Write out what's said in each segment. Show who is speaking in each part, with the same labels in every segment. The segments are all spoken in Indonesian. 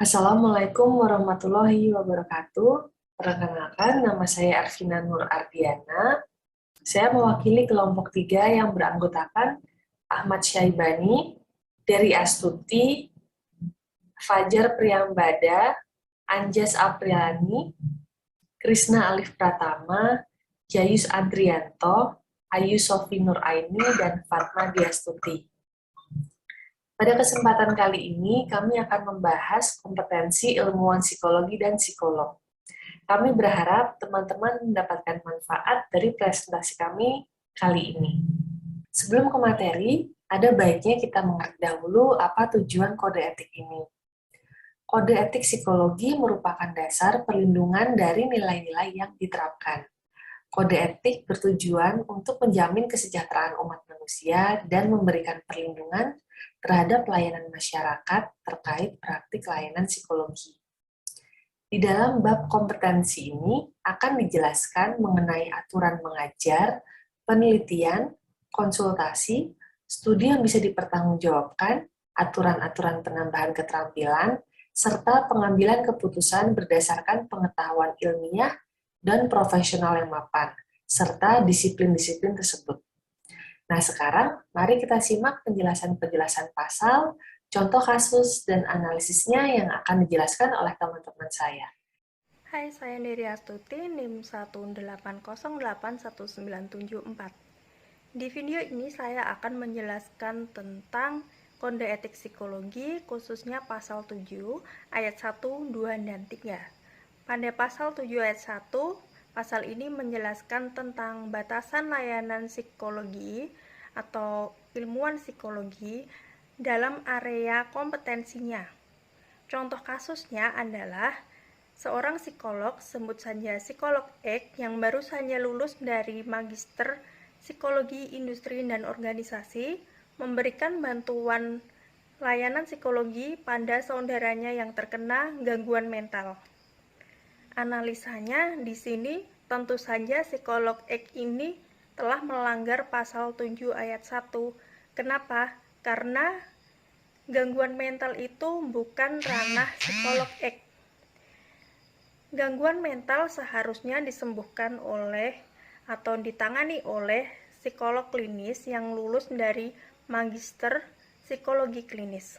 Speaker 1: Assalamualaikum warahmatullahi wabarakatuh. Perkenalkan, nama saya Arvina Nur Ardiana. Saya mewakili kelompok 3 yang beranggotakan Ahmad Syaibani, Dery Astuti, Fajar Priyambada, Anjas Apriliani, Krisna Alif Pratama, Jayus Adrianto, Ayu Sofi Nuraini, dan Fatma Diastuti. Pada kesempatan kali ini, kami akan membahas kompetensi ilmuwan psikologi dan psikolog. Kami berharap teman-teman mendapatkan manfaat dari presentasi kami kali ini. Sebelum ke materi, ada baiknya kita mengerti dahulu apa tujuan kode etik ini. Kode etik psikologi merupakan dasar perlindungan dari nilai-nilai yang diterapkan. Kode etik bertujuan untuk menjamin kesejahteraan umat manusia dan memberikan perlindungan terhadap layanan masyarakat terkait praktik layanan psikologi. Di dalam bab kompetensi ini akan dijelaskan mengenai aturan mengajar, penelitian, konsultasi, studi yang bisa dipertanggungjawabkan, aturan-aturan penambahan keterampilan, serta pengambilan keputusan berdasarkan pengetahuan ilmiah dan profesional yang mapan, serta disiplin-disiplin tersebut. Nah, sekarang mari kita simak penjelasan-penjelasan pasal, contoh kasus, dan analisisnya yang akan dijelaskan oleh teman-teman saya.
Speaker 2: Hai, saya Dery Astuti, NIM 180819774. Di video ini saya akan menjelaskan tentang kode etik psikologi, khususnya pasal 7, ayat 1, 2, dan 3. Pada pasal 7 ayat 1, pasal ini menjelaskan tentang batasan layanan psikologi atau ilmuwan psikologi dalam area kompetensinya. Contoh kasusnya adalah seorang psikolog, sebut saja psikolog X, yang baru saja lulus dari Magister Psikologi Industri dan Organisasi, memberikan bantuan layanan psikologi pada saudaranya yang terkena gangguan mental. Analisanya di sini tentu saja psikolog X ini telah melanggar pasal 7 ayat 1. Kenapa? Karena gangguan mental itu bukan ranah psikolog X. Gangguan mental seharusnya disembuhkan oleh atau ditangani oleh psikolog klinis yang lulus dari Magister Psikologi Klinis.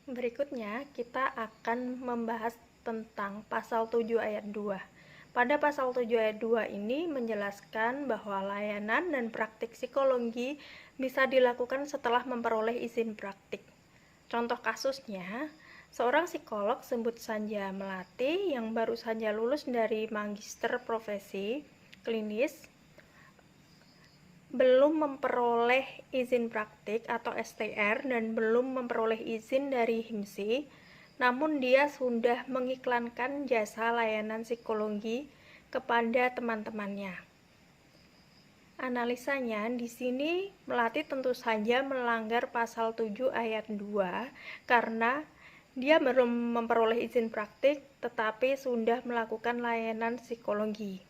Speaker 2: Berikutnya, kita akan membahas tentang pasal 7 ayat 2. Pada pasal 7 ayat 2 ini menjelaskan bahwa layanan dan praktik psikologi bisa dilakukan setelah memperoleh izin praktik. Contoh kasusnya, seorang psikolog, sebut saja Melati, yang baru saja lulus dari Magister Profesi Klinis, belum memperoleh izin praktik atau STR dan belum memperoleh izin dari HIMSI, namun dia sudah mengiklankan jasa layanan psikologi kepada teman-temannya. Analisanya di sini Melati tentu saja melanggar pasal 7 ayat 2 karena dia belum memperoleh izin praktik tetapi sudah melakukan layanan psikologi.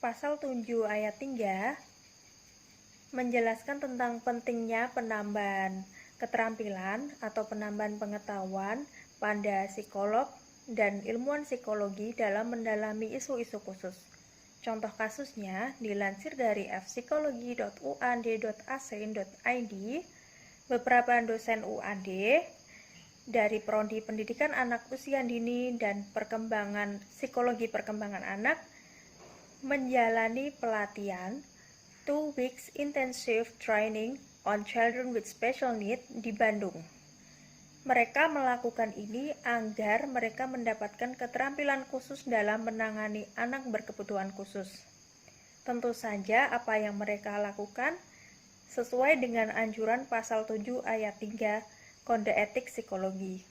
Speaker 2: Pasal 7 ayat 3 menjelaskan tentang pentingnya penambahan keterampilan atau penambahan pengetahuan pada psikolog dan ilmuwan psikologi dalam mendalami isu-isu khusus. Contoh kasusnya dilansir dari fpsikologi.uad.ac.id, beberapa dosen UAD dari Prodi Pendidikan Anak Usia Dini dan Perkembangan Psikologi Perkembangan Anak menjalani pelatihan 2 weeks intensive training on children with special need di Bandung. Mereka melakukan ini agar mereka mendapatkan keterampilan khusus dalam menangani anak berkebutuhan khusus. Tentu saja apa yang mereka lakukan sesuai dengan anjuran pasal 7 ayat 3 Kode Etik Psikologi.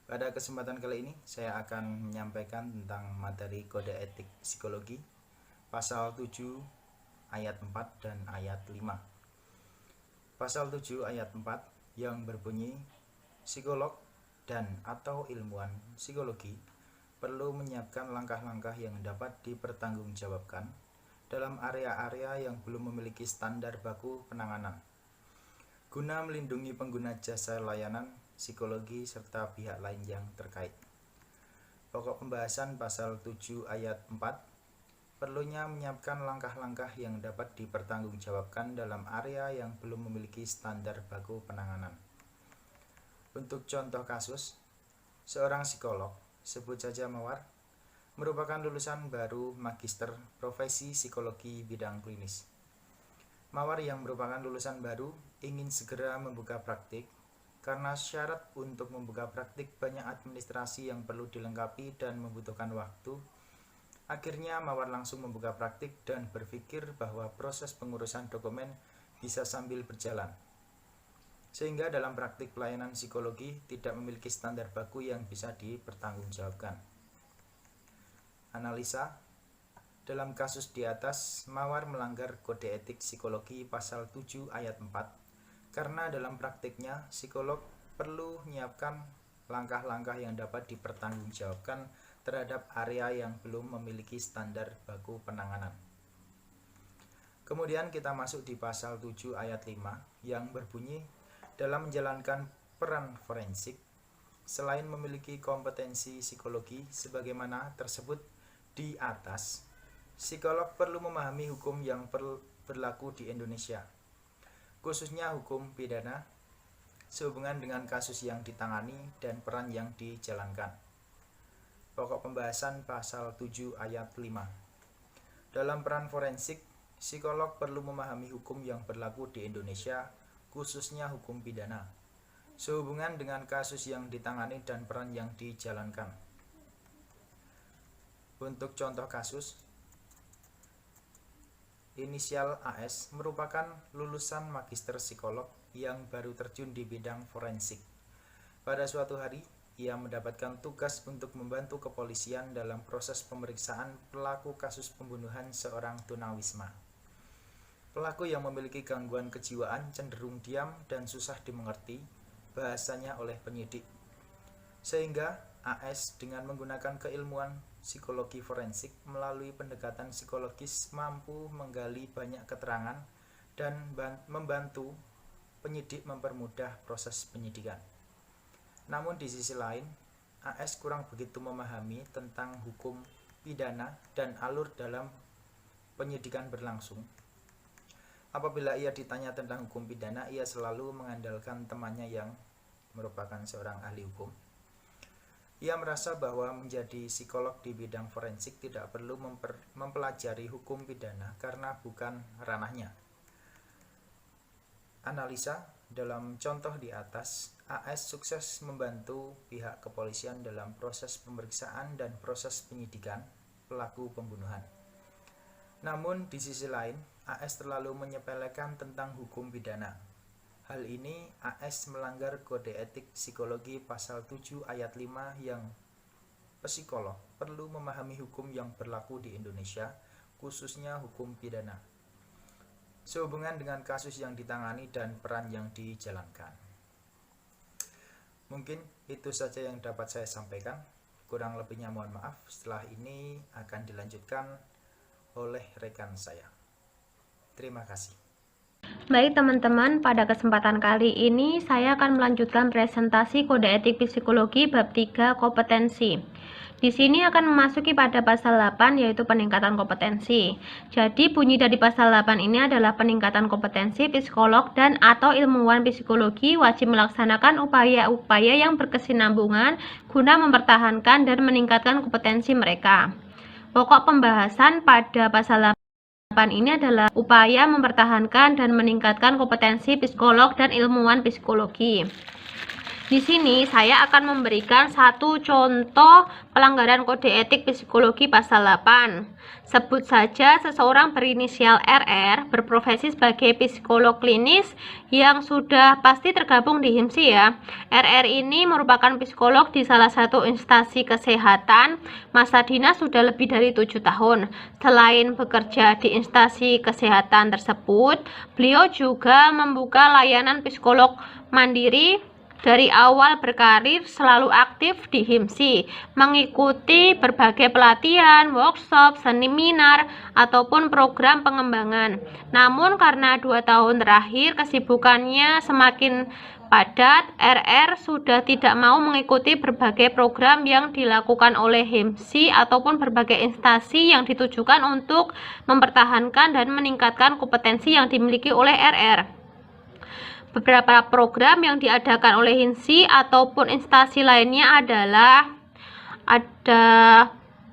Speaker 3: Pada kesempatan kali ini saya akan menyampaikan tentang materi kode etik psikologi pasal 7 ayat 4 dan ayat 5. Pasal 7 ayat 4 yang berbunyi, psikolog dan atau ilmuwan psikologi perlu menyiapkan langkah-langkah yang dapat dipertanggungjawabkan dalam area-area yang belum memiliki standar baku penanganan, guna melindungi pengguna jasa layanan psikologi, serta pihak lain yang terkait. Pokok pembahasan pasal 7 ayat 4, perlunya menyiapkan langkah-langkah yang dapat dipertanggungjawabkan dalam area yang belum memiliki standar baku penanganan. Untuk contoh kasus, seorang psikolog, sebut saja Mawar, merupakan lulusan baru magister profesi psikologi bidang klinis. Mawar yang merupakan lulusan baru ingin segera membuka praktik. Karena syarat untuk membuka praktik banyak administrasi yang perlu dilengkapi dan membutuhkan waktu, akhirnya Mawar langsung membuka praktik dan berpikir bahwa proses pengurusan dokumen bisa sambil berjalan. Sehingga dalam praktik pelayanan psikologi tidak memiliki standar baku yang bisa dipertanggungjawabkan. Analisa, dalam kasus di atas, Mawar melanggar kode etik psikologi pasal 7 ayat 4 karena dalam praktiknya psikolog perlu menyiapkan langkah-langkah yang dapat dipertanggungjawabkan terhadap area yang belum memiliki standar baku penanganan. Kemudian kita masuk di pasal 7 ayat 5 yang berbunyi, dalam menjalankan peran forensik, selain memiliki kompetensi psikologi sebagaimana tersebut di atas, psikolog perlu memahami hukum yang berlaku di Indonesia, khususnya hukum pidana, sehubungan dengan kasus yang ditangani dan peran yang dijalankan. Pokok pembahasan pasal 7 ayat 5. Dalam peran forensik, psikolog perlu memahami hukum yang berlaku di Indonesia, khususnya hukum pidana, sehubungan dengan kasus yang ditangani dan peran yang dijalankan. Untuk contoh kasus, inisial AS merupakan lulusan magister psikolog yang baru terjun di bidang forensik. Pada suatu hari, ia mendapatkan tugas untuk membantu kepolisian dalam proses pemeriksaan pelaku kasus pembunuhan seorang tunawisma. Pelaku yang memiliki gangguan kejiwaan cenderung diam dan susah dimengerti bahasanya oleh penyidik. Sehingga AS dengan menggunakan keilmuan psikologi forensik melalui pendekatan psikologis mampu menggali banyak keterangan dan membantu penyidik mempermudah proses penyidikan. Namun di sisi lain, AS kurang begitu memahami tentang hukum pidana dan alur dalam penyidikan berlangsung. Apabila ia ditanya tentang hukum pidana, ia selalu mengandalkan temannya yang merupakan seorang ahli hukum. Ia merasa bahwa menjadi psikolog di bidang forensik tidak perlu mempelajari hukum pidana karena bukan ranahnya. Analisa, dalam contoh di atas, AS sukses membantu pihak kepolisian dalam proses pemeriksaan dan proses penyidikan pelaku pembunuhan. Namun di sisi lain, AS terlalu menyepelekan tentang hukum pidana. Hal ini AS melanggar kode etik psikologi pasal 7 ayat 5 yang psikolog perlu memahami hukum yang berlaku di Indonesia, khususnya hukum pidana, sehubungan dengan kasus yang ditangani dan peran yang dijalankan. Mungkin itu saja yang dapat saya sampaikan. Kurang lebihnya mohon maaf. Setelah ini akan dilanjutkan oleh rekan saya. Terima kasih.
Speaker 2: Baik teman-teman, pada kesempatan kali ini saya akan melanjutkan presentasi kode etik psikologi bab 3 kompetensi. Di sini akan memasuki pada pasal 8 yaitu peningkatan kompetensi. Jadi bunyi dari pasal 8 ini adalah peningkatan kompetensi psikolog dan atau ilmuwan psikologi wajib melaksanakan upaya-upaya yang berkesinambungan guna mempertahankan dan meningkatkan kompetensi mereka. Pokok pembahasan pada pasal 8 ini adalah upaya mempertahankan dan meningkatkan kompetensi psikolog dan ilmuwan psikologi. Di sini saya akan memberikan satu contoh pelanggaran kode etik psikologi pasal 8. Sebut saja seseorang berinisial RR berprofesi sebagai psikolog klinis yang sudah pasti tergabung di HIMSI ya. RR ini merupakan psikolog di salah satu instansi kesehatan. Masa dinas sudah lebih dari 7 tahun. Selain bekerja di instansi kesehatan tersebut, beliau juga membuka layanan psikolog mandiri. Dari awal berkarir selalu aktif di HIMSI, mengikuti berbagai pelatihan, workshop, seminar, ataupun program pengembangan. Namun karena 2 tahun terakhir kesibukannya semakin
Speaker 4: padat, RR sudah tidak mau mengikuti berbagai program yang dilakukan oleh HIMSI ataupun berbagai instansi yang ditujukan untuk mempertahankan dan meningkatkan kompetensi yang dimiliki oleh RR. Beberapa program yang diadakan oleh HIMSI ataupun instansi lainnya adalah ada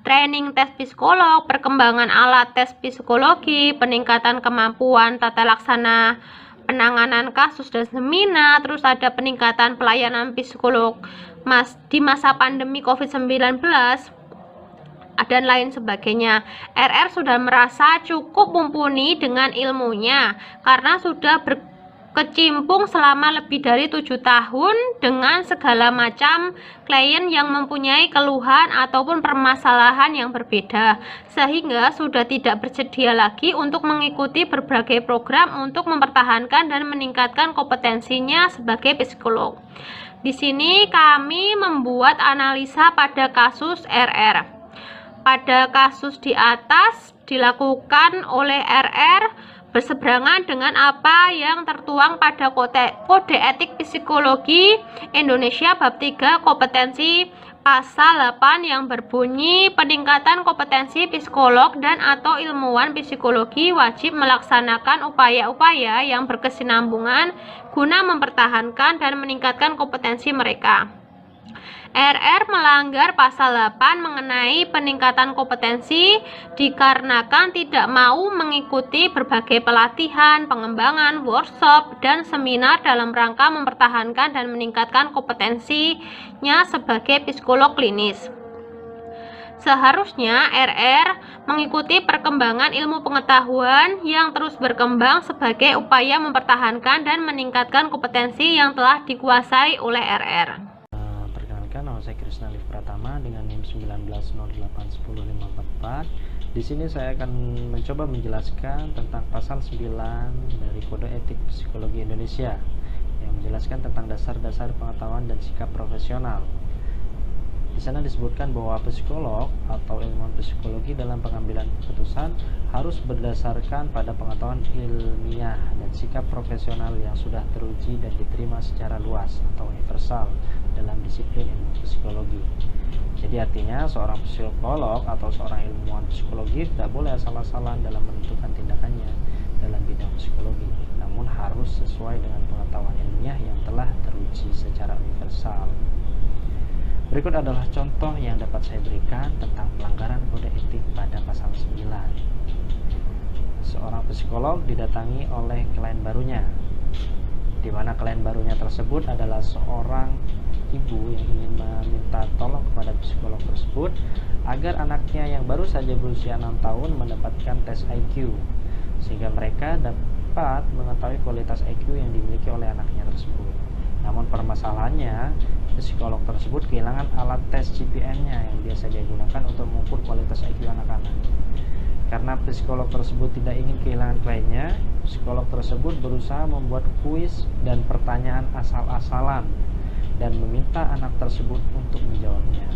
Speaker 4: training tes psikolog, perkembangan alat tes psikologi, peningkatan kemampuan tata laksana penanganan kasus dan seminar, terus ada peningkatan pelayanan psikolog di masa pandemi COVID-19, dan lain sebagainya. RR sudah merasa cukup mumpuni dengan ilmunya karena sudah berkecimpung selama lebih dari 7 tahun dengan segala macam klien yang mempunyai keluhan ataupun permasalahan yang berbeda, sehingga sudah tidak bersedia lagi untuk mengikuti berbagai program untuk mempertahankan dan meningkatkan kompetensinya sebagai psikolog. Di sini kami membuat analisa pada kasus RR. Pada kasus di atas dilakukan oleh RR berseberangan dengan apa yang tertuang pada Kode Etik Psikologi Indonesia bab 3 kompetensi pasal 8 yang berbunyi peningkatan kompetensi psikolog dan atau ilmuwan psikologi wajib melaksanakan upaya-upaya yang berkesinambungan guna mempertahankan dan meningkatkan kompetensi mereka. RR melanggar pasal 8 mengenai peningkatan kompetensi dikarenakan tidak mau mengikuti berbagai pelatihan, pengembangan, workshop, dan seminar dalam rangka mempertahankan dan meningkatkan kompetensinya sebagai psikolog klinis. Seharusnya RR mengikuti perkembangan ilmu pengetahuan yang terus berkembang sebagai upaya mempertahankan dan meningkatkan kompetensi yang telah dikuasai oleh RR.
Speaker 5: Nama saya Krisna Liv Pratama dengan NIM 19081054. Di sini saya akan mencoba menjelaskan tentang pasal 9 dari Kode Etik Psikologi Indonesia yang menjelaskan tentang dasar-dasar pengetahuan dan sikap profesional. Di sana disebutkan bahwa psikolog atau ilmuwan psikologi dalam pengambilan keputusan harus berdasarkan pada pengetahuan ilmiah dan sikap profesional yang sudah teruji dan diterima secara luas atau universal dalam disiplin ilmu psikologi. Jadi artinya seorang psikolog atau seorang ilmuwan psikologi tidak boleh asal-asalan dalam menentukan tindakannya dalam bidang psikologi, namun harus sesuai dengan pengetahuan ilmiah yang telah teruji secara universal. Berikut adalah contoh yang dapat saya berikan tentang pelanggaran kode etik pada pasal 9. Seorang psikolog didatangi oleh klien barunya, di mana klien barunya tersebut adalah seorang ibu yang ingin meminta tolong kepada psikolog tersebut agar anaknya yang baru saja berusia 6 tahun mendapatkan tes IQ, sehingga mereka dapat mengetahui kualitas IQ yang dimiliki oleh anaknya tersebut. Namun permasalahannya, psikolog tersebut kehilangan alat tes CPM-nya yang biasa dia gunakan untuk mengukur kualitas IQ anak-anak. Karena psikolog tersebut tidak ingin kehilangan kliennya, psikolog tersebut berusaha membuat kuis dan pertanyaan asal-asalan dan meminta anak tersebut untuk menjawabnya.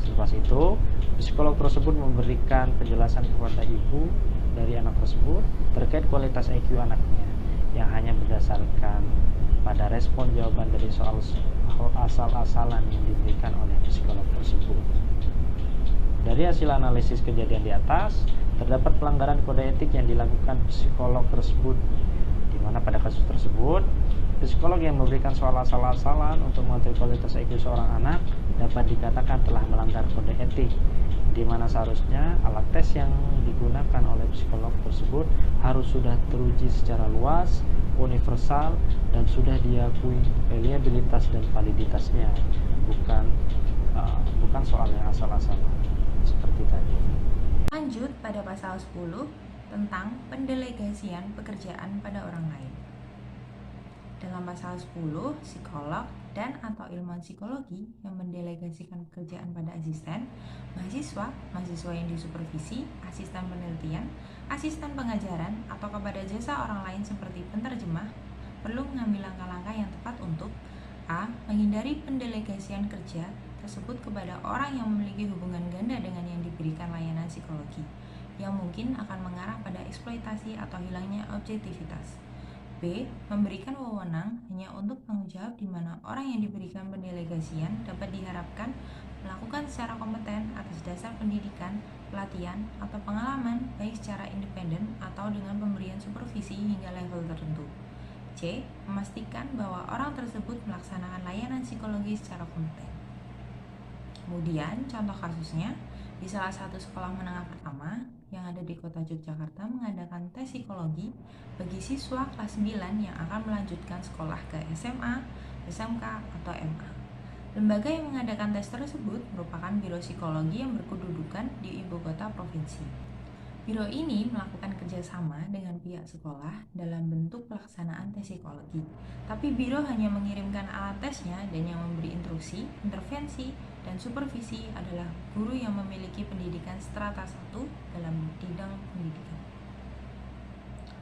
Speaker 5: Selepas itu, psikolog tersebut memberikan penjelasan kepada ibu dari anak tersebut terkait kualitas IQ anaknya yang hanya berdasarkan pada respon jawaban dari soal asal-asalan yang diberikan oleh psikolog tersebut. Dari hasil analisis kejadian di atas, terdapat pelanggaran kode etik yang dilakukan psikolog tersebut, di mana pada kasus tersebut, psikolog yang memberikan soal asal-asalan untuk mengetahui kualitas IQ seorang anak dapat dikatakan telah melanggar kode etik, di mana seharusnya alat tes yang digunakan oleh psikolog tersebut harus sudah teruji secara luas, universal, dan sudah diakui reliabilitas dan validitasnya, bukan soal yang asal-asalan seperti tadi.
Speaker 6: Lanjut pada pasal 10 tentang pendelegasian pekerjaan pada orang lain. Dalam pasal 10, psikolog dan atau ilmuwan psikologi yang mendelegasikan pekerjaan pada asisten, mahasiswa yang disupervisi, asisten penelitian, asisten pengajaran, atau kepada jasa orang lain seperti penerjemah, perlu mengambil langkah-langkah yang tepat untuk a. menghindari pendelegasian kerja tersebut kepada orang yang memiliki hubungan ganda dengan yang diberikan layanan psikologi, yang mungkin akan mengarah pada eksploitasi atau hilangnya objektivitas. B. Memberikan wewenang hanya untuk tanggung jawab di mana orang yang diberikan pendelegasian dapat diharapkan melakukan secara kompeten atas dasar pendidikan, pelatihan, atau pengalaman baik secara independen atau dengan pemberian supervisi hingga level tertentu. C. Memastikan bahwa orang tersebut melaksanakan layanan psikologi secara kompeten. Kemudian contoh kasusnya, di salah satu sekolah menengah pertama yang ada di kota Yogyakarta mengadakan tes psikologi bagi siswa kelas 9 yang akan melanjutkan sekolah ke SMA, SMK, atau MA. Lembaga yang mengadakan tes tersebut merupakan Biro Psikologi yang berkedudukan di ibu kota provinsi. Biro ini melakukan kerjasama dengan pihak sekolah dalam bentuk pelaksanaan tes psikologi. Tapi Biro hanya mengirimkan alat tesnya dan yang memberi instruksi, intervensi, dan supervisi adalah guru yang memiliki pendidikan strata 1 dalam bidang pendidikan.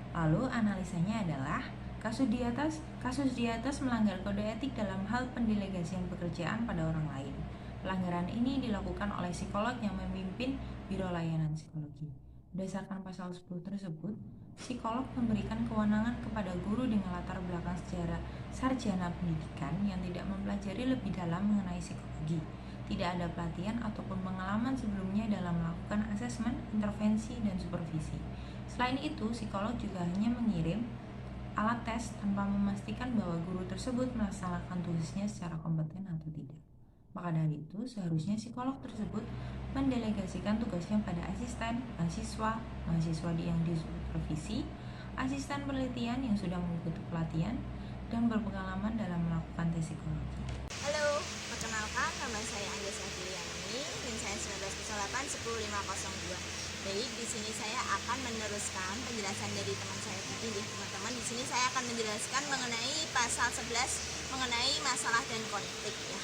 Speaker 6: Lalu analisanya adalah kasus di atas melanggar kode etik dalam hal pendelegasian pekerjaan pada orang lain. Pelanggaran ini dilakukan oleh psikolog yang memimpin Biro Layanan Psikologi. Berdasarkan pasal 10 tersebut, psikolog memberikan kewenangan kepada guru dengan latar belakang sejarah sarjana pendidikan yang tidak mempelajari lebih dalam mengenai psikologi, tidak ada pelatihan ataupun pengalaman sebelumnya dalam melakukan asesmen, intervensi, dan supervisi. Selain itu, psikolog juga hanya mengirim alat tes tanpa memastikan bahwa guru tersebut melaksanakan tugasnya secara kompeten atau tidak. Maka dari itu, seharusnya psikolog tersebut mendelegasikan tugasnya pada asisten, mahasiswa yang disupervisi, asisten penelitian yang sudah mengikuti pelatihan, dan berpengalaman dalam melakukan tes psikologi.
Speaker 7: Halo, perkenalkan nama saya Angga Safiliani, NIM saya 1908 10502. Baik, di sini saya akan meneruskan penjelasan dari teman saya tadi. Teman-teman, di sini saya akan menjelaskan mengenai pasal 11 mengenai masalah dan konflik ya.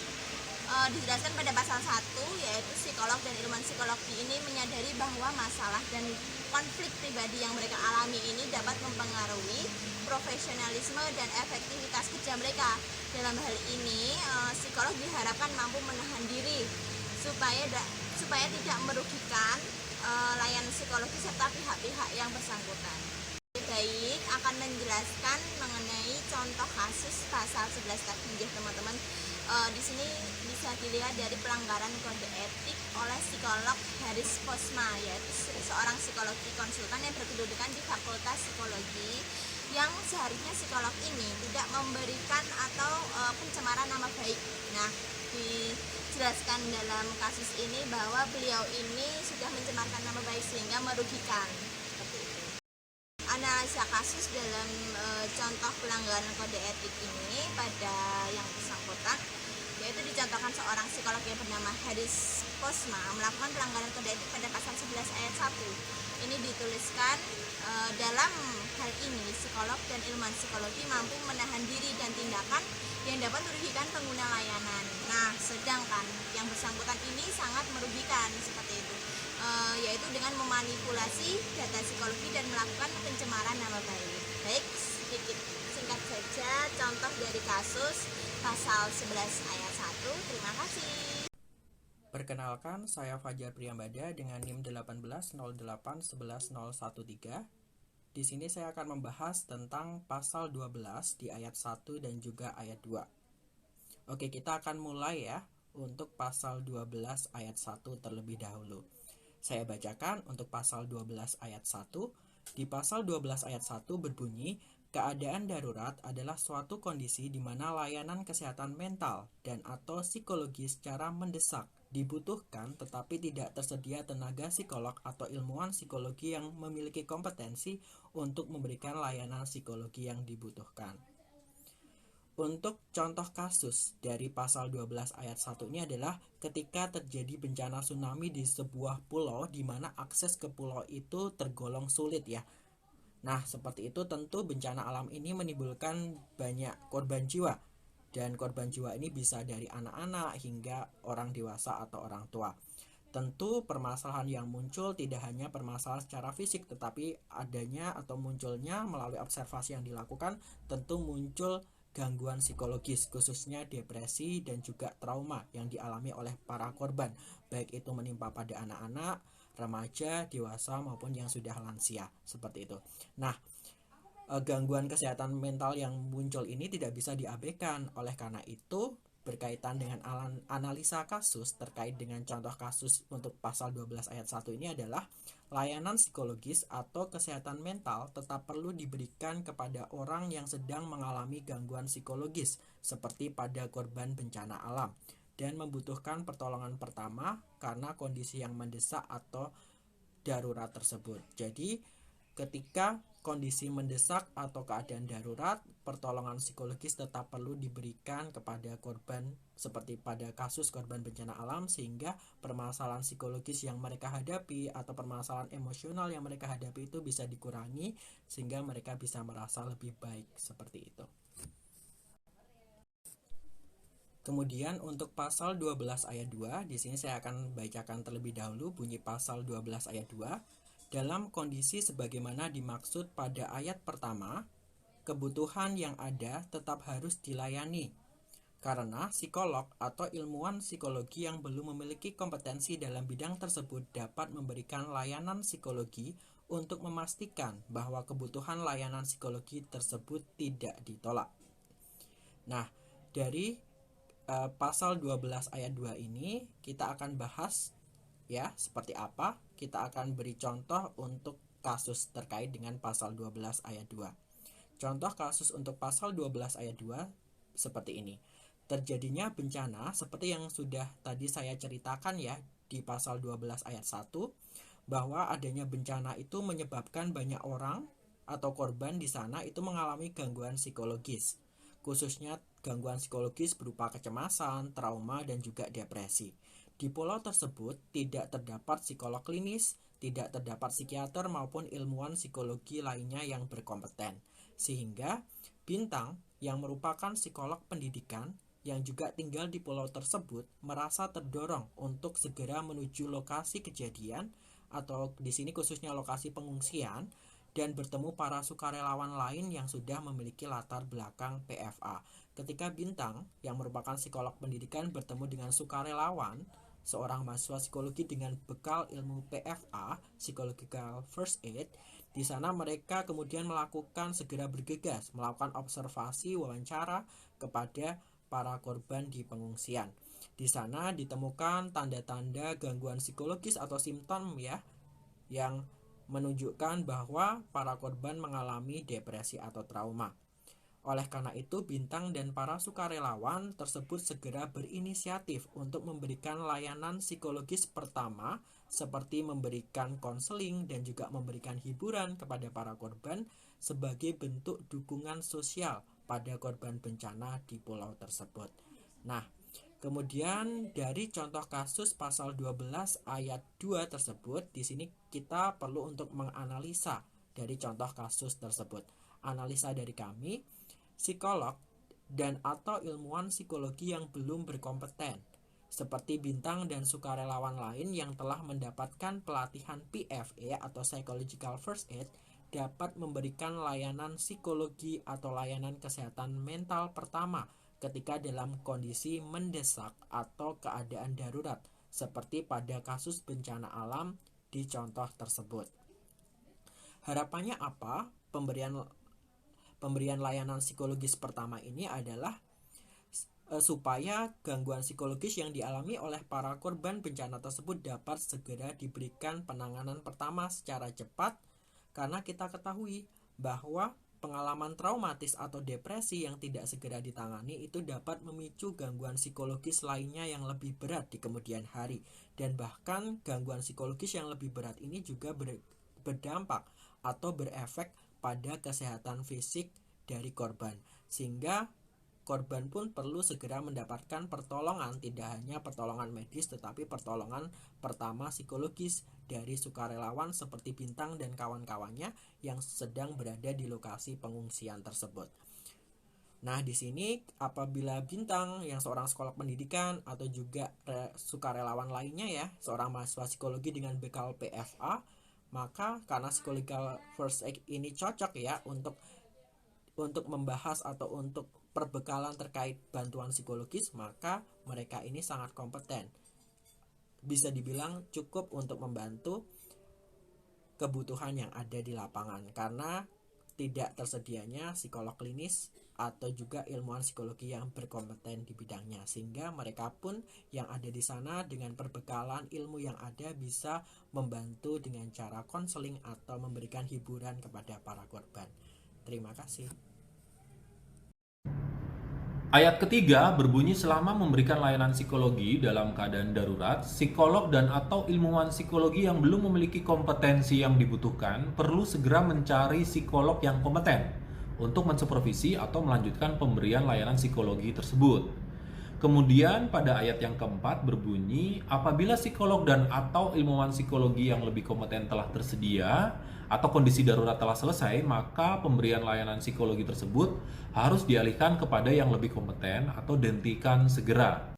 Speaker 7: Dijelaskan pada pasal 1 yaitu psikolog dan ilmuwan psikologi ini menyadari bahwa masalah dan konflik pribadi yang mereka alami ini dapat mempengaruhi profesionalisme dan efektivitas kerja mereka. Dalam hal ini psikolog diharapkan mampu menahan diri supaya tidak merugikan layanan psikologi serta pihak-pihak yang bersangkutan. Baik, akan menjelaskan mengenai contoh kasus pasal 11 tadi ya teman-teman. Di sini bisa dilihat dari pelanggaran kode etik oleh psikolog Haris Posma, yaitu seorang psikologi konsultan yang berkedudukan di Fakultas Psikologi, yang seharusnya psikolog ini tidak memberikan atau pencemaran nama baik. Nah, dijelaskan dalam kasus ini bahwa beliau ini sudah mencemarkan nama baik sehingga merugikan. Seperti itu. Analisa kasus dalam contoh pelanggaran kode etik ini pada yang bersangkutan, yaitu dicontohkan seorang psikolog yang bernama Haris Posma melakukan pelanggaran kode etik pada pasal 11 ayat 1. Ini dituliskan dalam hal ini psikolog dan ilmuwan psikologi mampu menahan diri dan tindakan yang dapat merugikan pengguna layanan. Nah, sedangkan yang bersangkutan ini sangat merugikan seperti itu, yaitu dengan memanipulasi data psikologi dan melakukan pencemaran nama baik. Baik, sedikit singkat saja contoh dari kasus pasal 11 ayat 1. Terima kasih.
Speaker 8: Perkenalkan, saya Fajar Priyambada dengan NIM 1808111013. Di sini saya akan membahas tentang pasal 12 di ayat 1 dan juga ayat 2. Oke, kita akan mulai ya untuk pasal 12 ayat 1 terlebih dahulu. Saya bacakan untuk pasal 12 ayat 1. Di pasal 12 ayat 1 berbunyi, keadaan darurat adalah suatu kondisi di mana layanan kesehatan mental dan atau psikologi secara mendesak dibutuhkan tetapi tidak tersedia tenaga psikolog atau ilmuwan psikologi yang memiliki kompetensi untuk memberikan layanan psikologi yang dibutuhkan. Untuk contoh kasus dari pasal 12 ayat 1 ini adalah ketika terjadi bencana tsunami di sebuah pulau di mana akses ke pulau itu tergolong sulit ya. Nah, seperti itu tentu bencana alam ini menimbulkan banyak korban jiwa. Dan korban jiwa ini bisa dari anak-anak hingga orang dewasa atau orang tua. Tentu permasalahan yang muncul tidak hanya permasalahan secara fisik, tetapi adanya atau munculnya melalui observasi yang dilakukan tentu muncul gangguan psikologis, khususnya depresi dan juga trauma yang dialami oleh para korban, baik itu menimpa pada anak-anak, remaja, dewasa maupun yang sudah lansia, seperti itu. Nah, gangguan kesehatan mental yang muncul ini tidak bisa diabaikan. Oleh karena itu, berkaitan dengan analisa kasus terkait dengan contoh kasus untuk pasal 12 ayat 1 ini adalah layanan psikologis atau kesehatan mental tetap perlu diberikan kepada orang yang sedang mengalami gangguan psikologis seperti pada korban bencana alam dan membutuhkan pertolongan pertama karena kondisi yang mendesak atau darurat tersebut. Jadi, ketika kondisi mendesak atau keadaan darurat, pertolongan psikologis tetap perlu diberikan kepada korban seperti pada kasus korban bencana alam, sehingga permasalahan psikologis yang mereka hadapi atau permasalahan emosional yang mereka hadapi itu bisa dikurangi sehingga mereka bisa merasa lebih baik seperti itu. Kemudian untuk pasal 12 ayat 2, di sini saya akan bacakan terlebih dahulu bunyi pasal 12 ayat 2. Dalam kondisi sebagaimana dimaksud pada ayat pertama, kebutuhan yang ada tetap harus dilayani, karena psikolog atau ilmuwan psikologi yang belum memiliki kompetensi dalam bidang tersebut dapat memberikan layanan psikologi untuk memastikan bahwa kebutuhan layanan psikologi tersebut tidak ditolak. Nah, dari pasal 12 ayat 2 ini kita akan bahas ya seperti apa. Kita akan beri contoh untuk kasus terkait dengan pasal 12 ayat 2. Contoh kasus untuk pasal 12 ayat 2 seperti ini. Terjadinya bencana seperti yang sudah tadi saya ceritakan ya di pasal 12 ayat 1, bahwa adanya bencana itu menyebabkan banyak orang atau korban di sana itu mengalami gangguan psikologis. Khususnya gangguan psikologis berupa kecemasan, trauma, dan juga depresi. Di pulau tersebut tidak terdapat psikolog klinis, tidak terdapat psikiater maupun ilmuwan psikologi lainnya yang berkompeten. Sehingga Bintang yang merupakan psikolog pendidikan yang juga tinggal di pulau tersebut merasa terdorong untuk segera menuju lokasi kejadian atau di sini khususnya lokasi pengungsian dan bertemu para sukarelawan lain yang sudah memiliki latar belakang PFA. Ketika Bintang yang merupakan psikolog pendidikan bertemu dengan sukarelawan, seorang mahasiswa psikologi dengan bekal ilmu PFA, Psychological First Aid, di sana mereka kemudian segera bergegas melakukan observasi wawancara kepada para korban di pengungsian. Di sana ditemukan tanda-tanda gangguan psikologis atau simptom ya yang menunjukkan bahwa para korban mengalami depresi atau trauma. Oleh karena itu, Bintang dan para sukarelawan tersebut segera berinisiatif untuk memberikan layanan psikologis pertama seperti memberikan konseling dan juga memberikan hiburan kepada para korban sebagai bentuk dukungan sosial pada korban bencana di pulau tersebut. Nah, kemudian dari contoh kasus pasal 12 ayat 2 tersebut, di sini kita perlu untuk menganalisa dari contoh kasus tersebut. Analisa dari kami, psikolog dan atau ilmuwan psikologi yang belum berkompeten, seperti Bintang dan sukarelawan lain yang telah mendapatkan pelatihan PFA atau Psychological First Aid, dapat memberikan layanan psikologi atau layanan kesehatan mental pertama ketika dalam kondisi mendesak atau keadaan darurat, seperti pada kasus bencana alam di contoh tersebut. Harapannya apa? Pemberian layanan psikologis pertama ini adalah supaya gangguan psikologis yang dialami oleh para korban bencana tersebut dapat segera diberikan penanganan pertama secara cepat, karena kita ketahui bahwa pengalaman traumatis atau depresi yang tidak segera ditangani itu dapat memicu gangguan psikologis lainnya yang lebih berat di kemudian hari, dan bahkan gangguan psikologis yang lebih berat ini juga berdampak atau berefek pada kesehatan fisik dari korban, sehingga korban pun perlu segera mendapatkan pertolongan, tidak hanya pertolongan medis tetapi pertolongan pertama psikologis dari sukarelawan seperti Bintang dan kawan-kawannya yang sedang berada di lokasi pengungsian tersebut. Nah, di sini apabila Bintang yang seorang psikolog pendidikan atau juga sukarelawan lainnya ya, seorang mahasiswa psikologi dengan bekal PFA, maka karena Psychological First Aid ini cocok ya untuk membahas atau untuk perbekalan terkait bantuan psikologis, maka mereka ini sangat kompeten. Bisa dibilang cukup untuk membantu kebutuhan yang ada di lapangan, karena tidak tersedianya psikolog klinis atau juga ilmuwan psikologi yang berkompeten di bidangnya, sehingga mereka pun yang ada di sana dengan perbekalan ilmu yang ada bisa membantu dengan cara konseling atau memberikan hiburan kepada para korban. Terima kasih.
Speaker 9: Ayat ketiga berbunyi selama memberikan layanan psikologi dalam keadaan darurat, psikolog dan atau ilmuwan psikologi yang belum memiliki kompetensi yang dibutuhkan perlu segera mencari psikolog yang kompeten untuk mensupervisi atau melanjutkan pemberian layanan psikologi tersebut. Kemudian pada ayat yang keempat berbunyi, apabila psikolog dan atau ilmuwan psikologi yang lebih kompeten telah tersedia atau kondisi darurat telah selesai, maka pemberian layanan psikologi tersebut harus dialihkan kepada yang lebih kompeten atau dihentikan segera.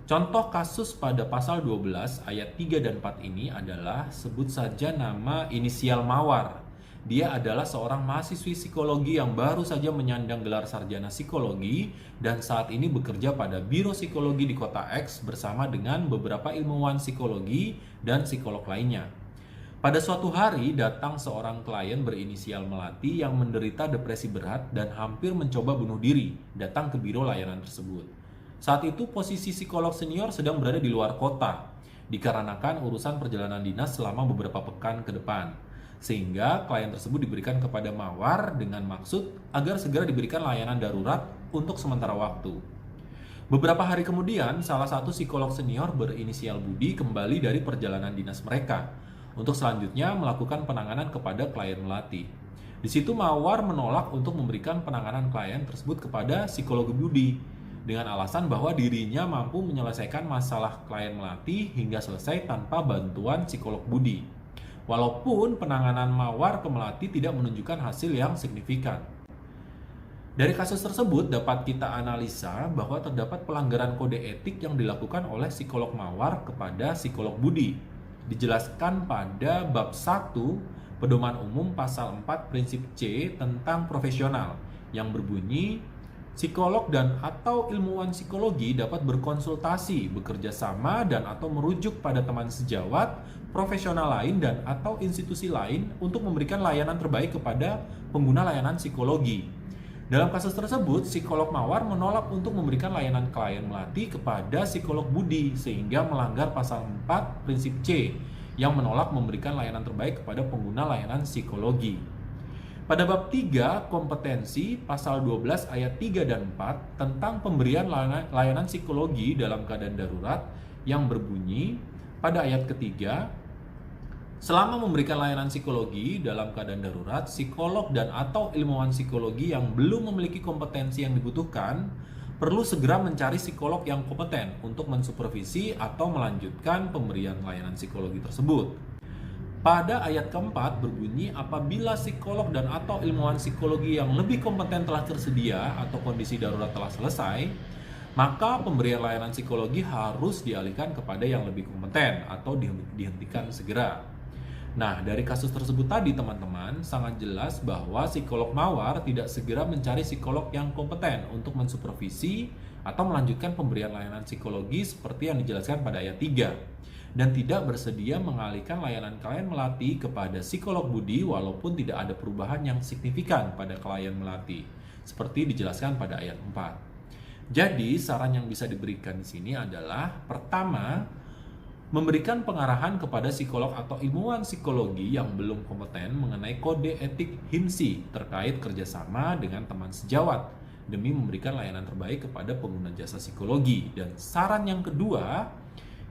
Speaker 9: Contoh kasus pada pasal 12 ayat 3 dan 4 ini adalah sebut saja nama inisial Mawar. Dia adalah seorang mahasiswi psikologi yang baru saja menyandang gelar sarjana psikologi dan saat ini bekerja pada Biro Psikologi di Kota X bersama dengan beberapa ilmuwan psikologi dan psikolog lainnya. Pada suatu hari datang seorang klien berinisial Melati yang menderita depresi berat dan hampir mencoba bunuh diri datang ke biro layanan tersebut. Saat itu posisi psikolog senior sedang berada di luar kota dikarenakan urusan perjalanan dinas selama beberapa pekan ke depan. Sehingga klien tersebut diberikan kepada Mawar dengan maksud agar segera diberikan layanan darurat untuk sementara waktu. Beberapa hari kemudian, salah satu psikolog senior berinisial Budi kembali dari perjalanan dinas mereka untuk selanjutnya melakukan penanganan kepada klien Melati. Di situ Mawar menolak untuk memberikan penanganan klien tersebut kepada psikolog Budi dengan alasan bahwa dirinya mampu menyelesaikan masalah klien Melati hingga selesai tanpa bantuan psikolog Budi. Walaupun penanganan Mawar ke Melati tidak menunjukkan hasil yang signifikan. Dari kasus tersebut dapat kita analisa bahwa terdapat pelanggaran kode etik yang dilakukan oleh psikolog Mawar kepada psikolog Budi. Dijelaskan pada bab 1 Pedoman Umum pasal 4 prinsip C tentang profesional yang berbunyi psikolog dan atau ilmuwan psikologi dapat berkonsultasi, bekerja sama dan atau merujuk pada teman sejawat, profesional lain dan atau institusi lain untuk memberikan layanan terbaik kepada pengguna layanan psikologi. Dalam kasus tersebut, psikolog Mawar menolak untuk memberikan layanan klien Melati kepada psikolog Budi sehingga melanggar pasal 4 prinsip C yang menolak memberikan layanan terbaik kepada pengguna layanan psikologi. Pada bab 3 kompetensi pasal 12 ayat 3 dan 4 tentang pemberian layanan psikologi dalam keadaan darurat yang berbunyi pada ayat ketiga, selama memberikan layanan psikologi dalam keadaan darurat, psikolog dan atau ilmuwan psikologi yang belum memiliki kompetensi yang dibutuhkan perlu segera mencari psikolog yang kompeten untuk mensupervisi atau melanjutkan pemberian layanan psikologi tersebut. Pada ayat keempat berbunyi apabila psikolog dan atau ilmuwan psikologi yang lebih kompeten telah tersedia atau kondisi darurat telah selesai, maka pemberian layanan psikologi harus dialihkan kepada yang lebih kompeten atau dihentikan segera. Nah, dari kasus tersebut tadi teman-teman, sangat jelas bahwa psikolog Mawar tidak segera mencari psikolog yang kompeten untuk mensupervisi atau melanjutkan pemberian layanan psikologi seperti yang dijelaskan pada ayat 3. Dan tidak bersedia mengalihkan layanan klien Melati kepada psikolog Budi walaupun tidak ada perubahan yang signifikan pada klien Melati, seperti dijelaskan pada ayat 4. Jadi, saran yang bisa diberikan di sini adalah pertama, memberikan pengarahan kepada psikolog atau ilmuwan psikologi yang belum kompeten mengenai kode etik HIMSI terkait kerjasama dengan teman sejawat demi memberikan layanan terbaik kepada pengguna jasa psikologi. Dan saran yang kedua,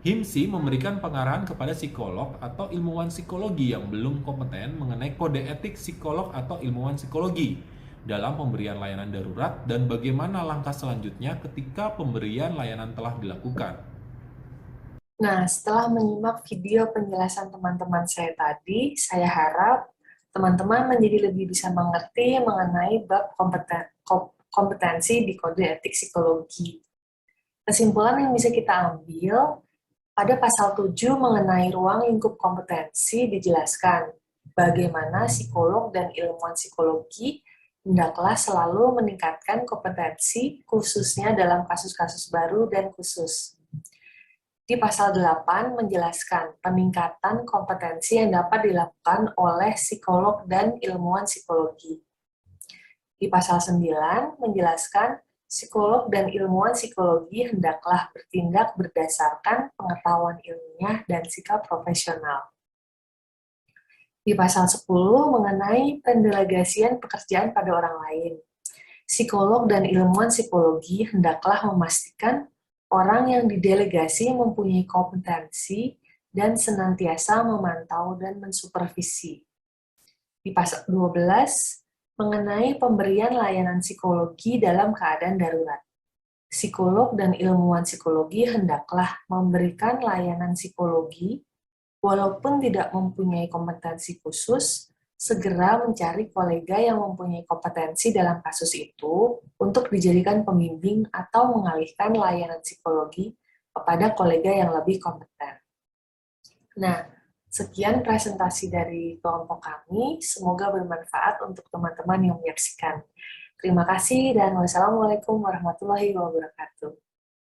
Speaker 9: HIMSI memberikan pengarahan kepada psikolog atau ilmuwan psikologi yang belum kompeten mengenai kode etik psikolog atau ilmuwan psikologi dalam pemberian layanan darurat dan bagaimana langkah selanjutnya ketika pemberian layanan telah dilakukan.
Speaker 1: Nah, setelah menyimak video penjelasan teman-teman saya tadi, saya harap teman-teman menjadi lebih bisa mengerti mengenai bab kompetensi di kode etik psikologi. Kesimpulan yang bisa kita ambil, pada pasal 7 mengenai ruang lingkup kompetensi dijelaskan bagaimana psikolog dan ilmuwan psikologi hendaklah selalu meningkatkan kompetensi khususnya dalam kasus-kasus baru dan khusus. Di pasal 8 menjelaskan peningkatan kompetensi yang dapat dilakukan oleh psikolog dan ilmuwan psikologi. Di pasal 9 menjelaskan psikolog dan ilmuwan psikologi hendaklah bertindak berdasarkan pengetahuan ilmiah dan sikap profesional. Di pasal 10 mengenai pendelegasian pekerjaan pada orang lain. Psikolog dan ilmuwan psikologi hendaklah memastikan orang yang didelegasi mempunyai kompetensi dan senantiasa memantau dan mensupervisi. Di pasal 12 mengenai pemberian layanan psikologi dalam keadaan darurat. Psikolog dan ilmuwan psikologi hendaklah memberikan layanan psikologi walaupun tidak mempunyai kompetensi khusus, segera mencari kolega yang mempunyai kompetensi dalam kasus itu untuk dijadikan pembimbing atau mengalihkan layanan psikologi kepada kolega yang lebih kompeten. Nah, sekian presentasi dari kelompok kami. Semoga bermanfaat untuk teman-teman yang menyaksikan. Terima kasih dan wassalamualaikum warahmatullahi wabarakatuh.